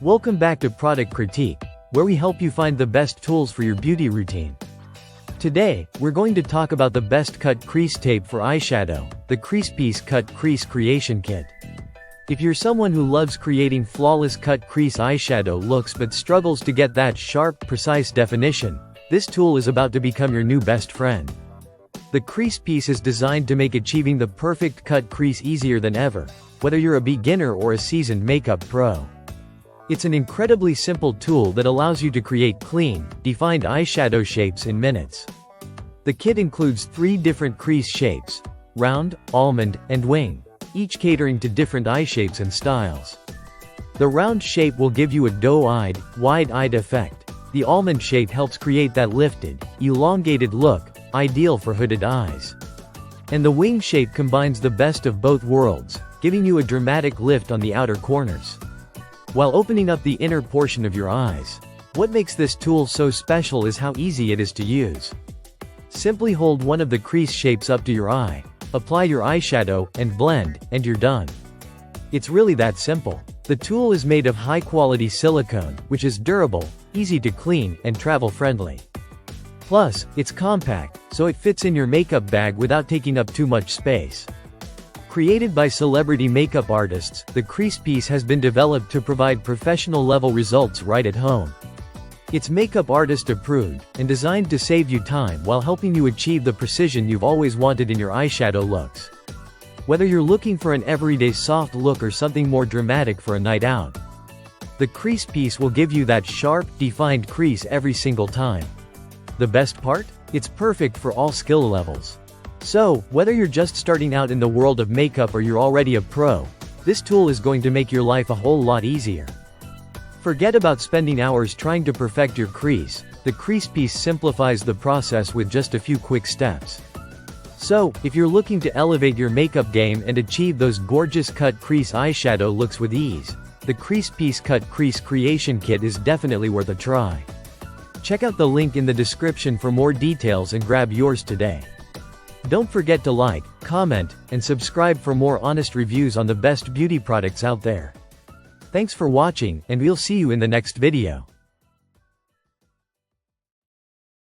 Welcome back to Product Critique, where we help you find the best tools for your beauty routine. Today, we're going to talk about the best cut crease tape for eyeshadow, the Crease Piece Cut Crease Creation Kit. If you're someone who loves creating flawless cut crease eyeshadow looks but struggles to get that sharp, precise definition, this tool is about to become your new best friend. The Crease Piece is designed to make achieving the perfect cut crease easier than ever, whether you're a beginner or a seasoned makeup pro. It's an incredibly simple tool that allows you to create clean, defined eyeshadow shapes in minutes. The kit includes 3 different crease shapes: round, almond, and wing, each catering to different eye shapes and styles. The round shape will give you a doe-eyed, wide-eyed effect. The almond shape helps create that lifted, elongated look, ideal for hooded eyes. And the wing shape combines the best of both worlds, giving you a dramatic lift on the outer corners, while opening up the inner portion of your eyes. What makes this tool so special is how easy it is to use. Simply hold one of the crease shapes up to your eye, apply your eyeshadow, and blend, and you're done. It's really that simple. The tool is made of high-quality silicone, which is durable, easy to clean, and travel-friendly. Plus, it's compact, so it fits in your makeup bag without taking up too much space. Created by celebrity makeup artists, the Crease Piece has been developed to provide professional-level results right at home. It's makeup artist approved, and designed to save you time while helping you achieve the precision you've always wanted in your eyeshadow looks. Whether you're looking for an everyday soft look or something more dramatic for a night out, the Crease Piece will give you that sharp, defined crease every single time. The best part? It's perfect for all skill levels. So, whether you're just starting out in the world of makeup or you're already a pro, this tool is going to make your life a whole lot easier. Forget about spending hours trying to perfect your crease. The Crease Piece simplifies the process with just a few quick steps. So, if you're looking to elevate your makeup game and achieve those gorgeous cut crease eyeshadow looks with ease, the Crease Piece Cut Crease Creation Kit is definitely worth a try. Check out the link in the description for more details and grab yours today. Don't forget to like, comment, and subscribe for more honest reviews on the best beauty products out there. Thanks for watching, and we'll see you in the next video.